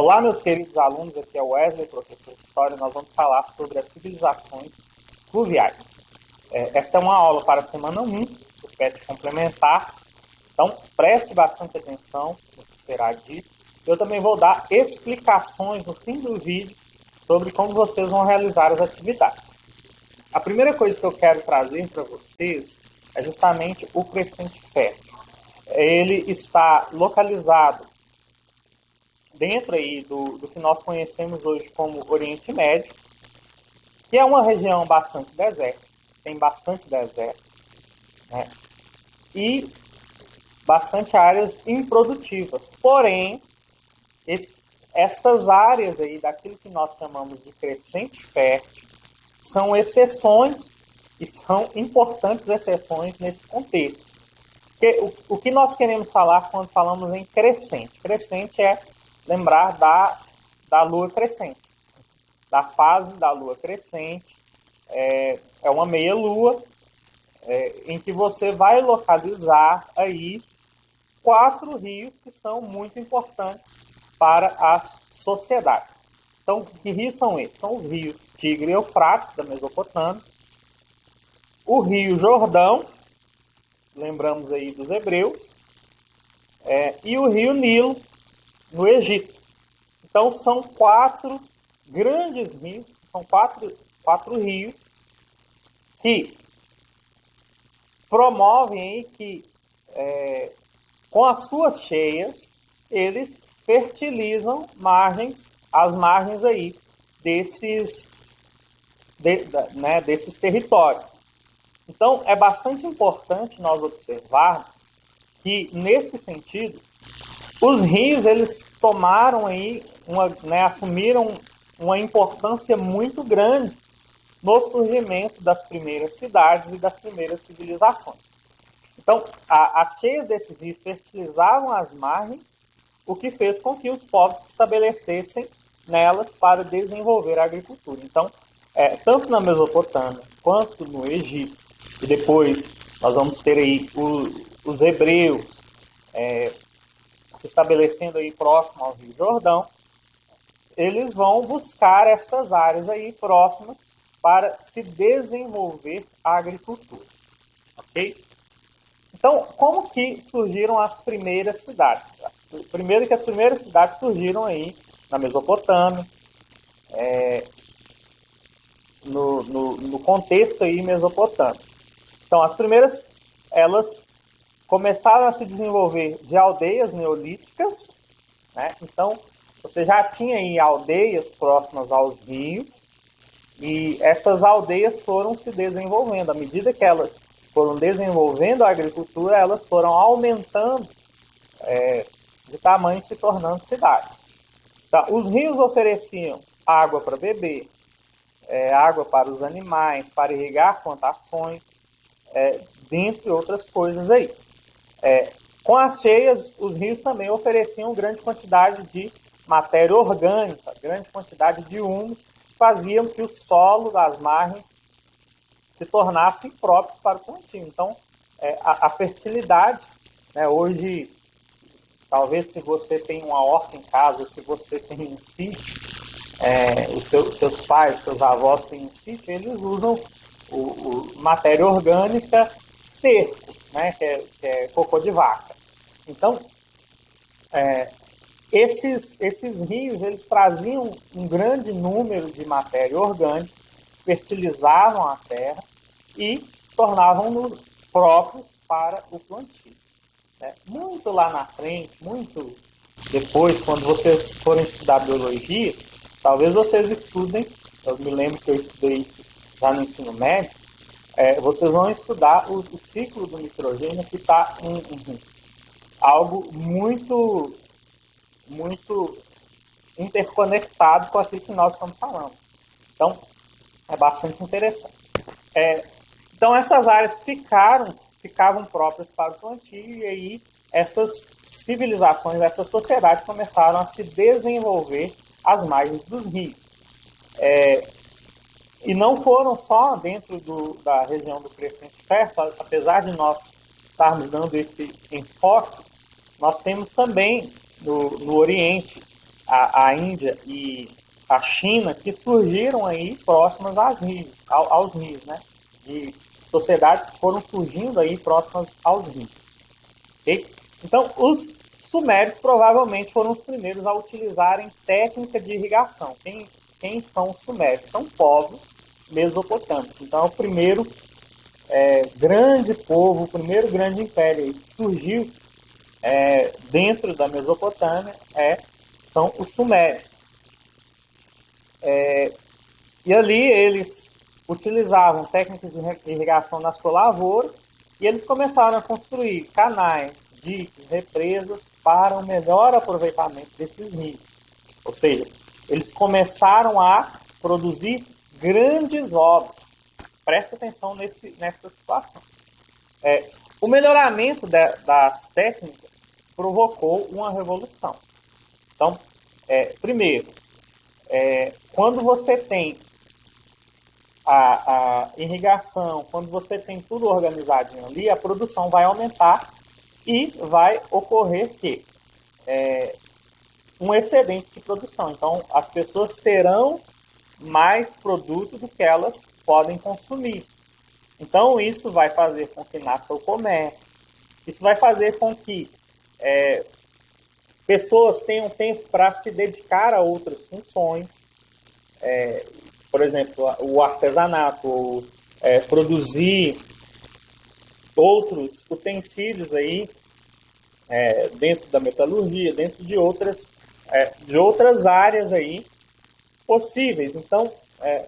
Olá, meus queridos alunos, aqui é o Wesley, professor de História. Nós vamos falar sobre as civilizações fluviais. Esta é uma aula para a semana 1 do PET complementar, então preste bastante atenção no que será dito. Eu também vou dar explicações no fim do vídeo sobre como vocês vão realizar as atividades. A primeira coisa que eu quero trazer para vocês é justamente o crescente fértil. Ele está localizado dentro aí do que nós conhecemos hoje como Oriente Médio, que é uma região bastante desértica, tem bastante deserto, né? E bastante áreas improdutivas. Porém, estas áreas aí daquilo que nós chamamos de crescente fértil são exceções e são importantes exceções nesse contexto. Porque o que nós queremos falar quando falamos em crescente? Crescente é lembrar da lua crescente, da fase da lua crescente. É uma meia-lua em que você vai localizar aí 4 rios que são muito importantes para as sociedades. Então, que rios são esses? São os rios Tigre e Eufrates, da Mesopotâmia, o rio Jordão, lembramos aí dos hebreus, e o rio Nilo, no Egito. Então, são 4 grandes rios, são quatro rios que promovem aí que, com as suas cheias, eles fertilizam as margens aí desses territórios. Então, é bastante importante nós observarmos que, nesse sentido, os rios, eles tomaram aí, assumiram uma importância muito grande no surgimento das primeiras cidades e das primeiras civilizações. Então, as cheias desses rios fertilizavam as margens, o que fez com que os povos se estabelecessem nelas para desenvolver a agricultura. Então, tanto na Mesopotâmia quanto no Egito, e depois nós vamos ter aí os hebreus se estabelecendo aí próximo ao Rio Jordão, eles vão buscar estas áreas aí próximas para se desenvolver a agricultura. Ok? Então, como que surgiram as primeiras cidades? Primeiro que as primeiras cidades surgiram aí na Mesopotâmia, no contexto aí mesopotâmico. Então, as primeiras, elas começaram a se desenvolver de aldeias neolíticas, né? Então, você já tinha aí aldeias próximas aos rios, e essas aldeias foram se desenvolvendo. À medida que elas foram desenvolvendo a agricultura, elas foram aumentando de tamanho, se tornando cidades. Então, os rios ofereciam água para beber, água para os animais, para irrigar plantações, dentre outras coisas aí. Com as cheias, os rios também ofereciam grande quantidade de matéria orgânica, grande quantidade de humus, que faziam que o solo das margens se tornassem próprios para o plantio. Então, a fertilidade, né, hoje, talvez se você tem uma horta em casa, se você tem um sítio, seus pais, seus avós têm um sítio, eles usam matéria orgânica esterco, né, que é cocô de vaca. Então, esses rios, eles traziam um grande número de matéria orgânica, fertilizavam a terra e tornavam-nos próprios para o plantio. Muito lá na frente, muito depois, quando vocês forem estudar biologia, talvez vocês estudem, eu me lembro que eu estudei isso já no ensino médio, vocês vão estudar o ciclo do nitrogênio, que está algo muito, muito interconectado com aquilo que nós estamos falando. Então, é bastante interessante. Então, essas áreas ficavam próprias para o plantio, e aí essas civilizações, essas sociedades começaram a se desenvolver às margens dos rios. E não foram só dentro da região do crescente fértil, apesar de nós estarmos dando esse enfoque, nós temos também no Oriente a Índia e a China, que surgiram aí próximas aos rios, né? De sociedades que foram surgindo aí próximas aos rios. Okay? Então, os sumérios provavelmente foram os primeiros a utilizarem técnica de irrigação. Quem são os sumérios? São povos mesopotâmicos. Então, é o primeiro grande povo, o primeiro grande império que surgiu dentro da Mesopotâmia são os sumérios. E ali eles utilizavam técnicas de irrigação na sua lavoura e eles começaram a construir canais, diques, represas para o melhor aproveitamento desses rios. Ou seja, eles começaram a produzir grandes obras. Presta atenção nessa situação. O melhoramento das técnicas provocou uma revolução. Então, primeiro, quando você tem a irrigação, quando você tem tudo organizadinho ali, a produção vai aumentar e vai ocorrer que um excedente de produção. Então, as pessoas terão mais produto do que elas podem consumir. Então, isso vai fazer com que nasça o comércio, isso vai fazer com que pessoas tenham tempo para se dedicar a outras funções, por exemplo, o artesanato, ou produzir outros utensílios aí dentro da metalurgia, dentro de outras áreas aí possíveis. Então,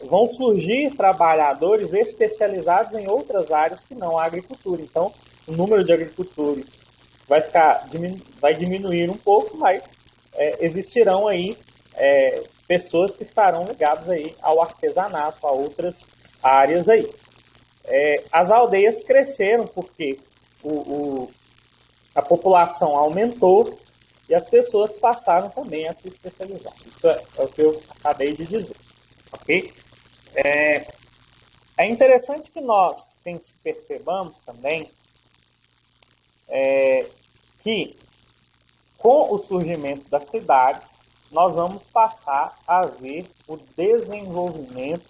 vão surgir trabalhadores especializados em outras áreas que não a agricultura. Então, o número de agricultores vai diminuir um pouco, mas existirão aí pessoas que estarão ligadas aí ao artesanato, a outras áreas aí. As aldeias cresceram porque a população aumentou e as pessoas passaram também a se especializar. Isso é o que eu acabei de dizer. Ok? É interessante que nós percebamos também que com o surgimento das cidades, nós vamos passar a ver o desenvolvimento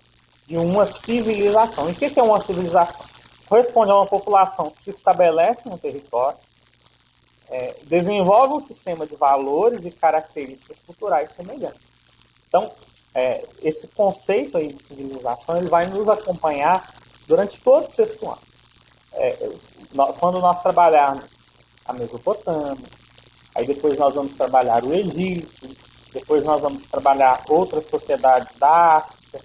de uma civilização. E o que é uma civilização? Corresponde a uma população que se estabelece no território, desenvolve um sistema de valores e características culturais semelhantes. Então, esse conceito aí de civilização ele vai nos acompanhar durante todo o sexto ano. Quando nós trabalharmos a Mesopotâmia, aí depois nós vamos trabalhar o Egito, depois nós vamos trabalhar outras sociedades da África,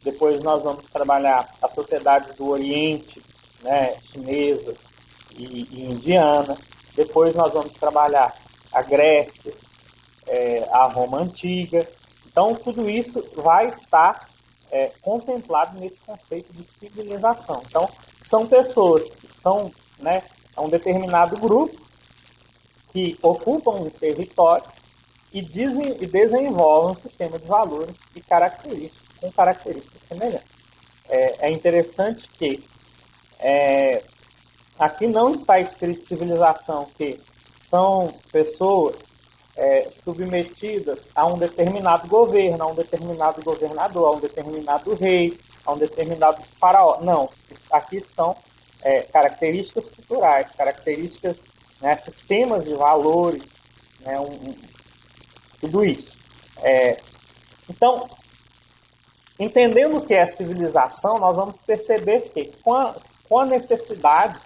depois nós vamos trabalhar as sociedades do Oriente, né, chinesa e indiana, depois nós vamos trabalhar a Grécia, a Roma Antiga. Então, tudo isso vai estar contemplado nesse conceito de civilização. Então, são pessoas que são, né, um determinado grupo que ocupam um território e desenvolvem um sistema de valores e com características semelhantes. É interessante que aqui não está escrito civilização, que são pessoas submetidas a um determinado governo, a um determinado governador, a um determinado rei, a um determinado faraó. Não, aqui estão características culturais, características, né, sistemas de valores, né, tudo isso. Então, entendendo o que é civilização, nós vamos perceber que com a necessidade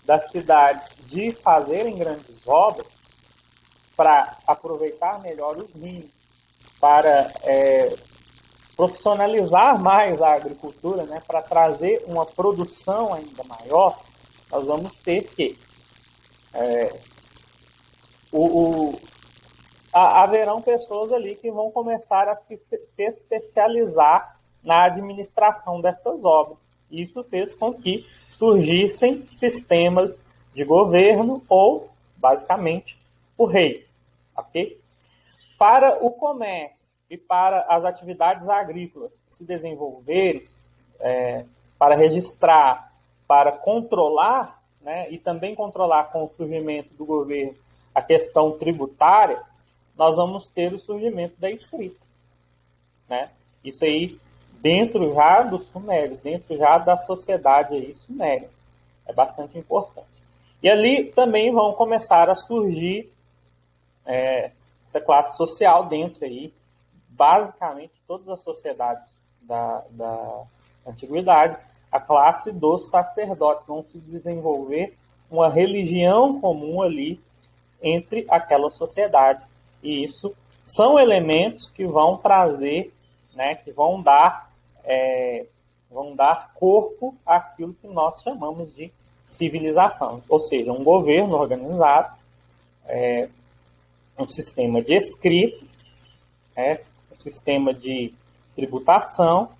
das cidades de fazerem grandes obras para aproveitar melhor os rios, para profissionalizar mais a agricultura, né, para trazer uma produção ainda maior, nós vamos ter que haverão pessoas ali que vão começar a se especializar na administração destas obras. Isso fez com que surgissem sistemas de governo ou, basicamente, o rei. Okay? Para o comércio e para as atividades agrícolas se desenvolverem, para registrar, para controlar, né, e também controlar com o surgimento do governo a questão tributária, nós vamos ter o surgimento da escrita, né? Isso aí dentro já dos sumérios, dentro já da sociedade aí suméria. É bastante importante. E ali também vão começar a surgir essa classe social dentro aí, basicamente todas as sociedades da antiguidade, a classe dos sacerdotes, vão se desenvolver uma religião comum ali entre aquela sociedade. E isso são elementos que vão trazer, né, que vão dar corpo àquilo que nós chamamos de civilização, ou seja, um governo organizado, um sistema de escrita, um sistema de tributação,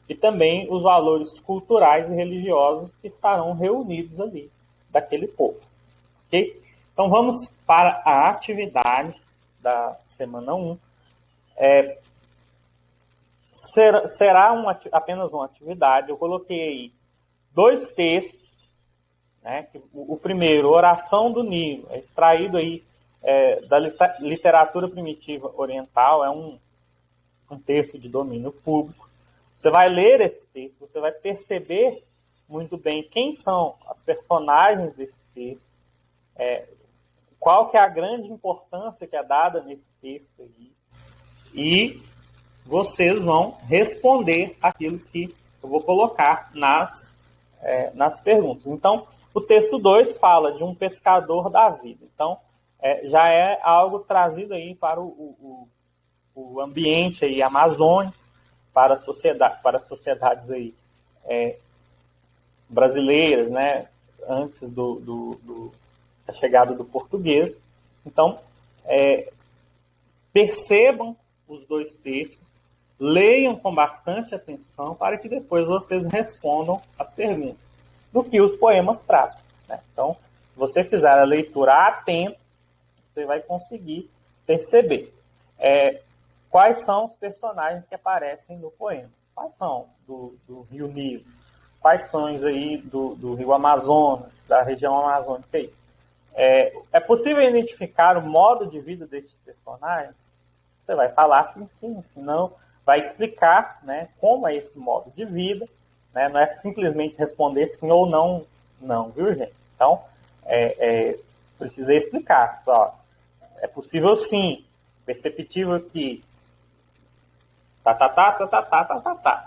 e também os valores culturais e religiosos que estarão reunidos ali daquele povo. Okay? Então vamos para a atividade da semana 1. Será apenas uma atividade. Eu coloquei aí 2 textos, né? O primeiro, Oração do Nilo, é extraído aí da literatura primitiva oriental, é um texto de domínio público. Você vai ler esse texto, você vai perceber muito bem quem são as personagens desse texto, qual que é a grande importância que é dada nesse texto aí, e vocês vão responder aquilo que eu vou colocar nas perguntas. Então, o texto 2 fala de um pescador da vida. Então, já é algo trazido aí para o ambiente aí amazônico, para as sociedades aí, brasileiras, né, antes da chegada do português. Então, percebam os 2 textos, leiam com bastante atenção para que depois vocês respondam as perguntas do que os poemas tratam, né? Então, se você fizer a leitura atenta, você vai conseguir perceber quais são os personagens que aparecem no poema. Quais são do Rio Nilo? Quais são aí do Rio Amazonas, da região amazônica aí? É possível identificar o modo de vida desses personagens? Você vai falar sim, senão vai explicar, né, como é esse modo de vida, né? Não é simplesmente responder sim ou não, viu, gente? Então, precisei explicar. Só. É possível sim, perceptível que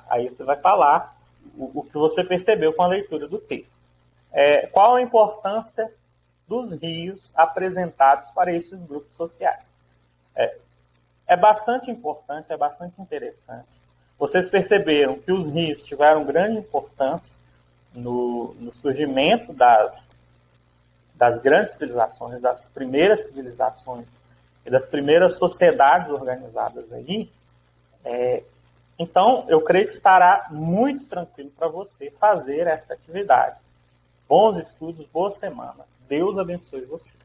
Aí você vai falar o que você percebeu com a leitura do texto. Qual a importância dos rios apresentados para esses grupos sociais? É bastante importante, é bastante interessante. Vocês perceberam que os rios tiveram grande importância no surgimento das grandes civilizações, das primeiras civilizações e das primeiras sociedades organizadas aí. Então, eu creio que estará muito tranquilo para você fazer essa atividade. Bons estudos, boa semana. Deus abençoe você.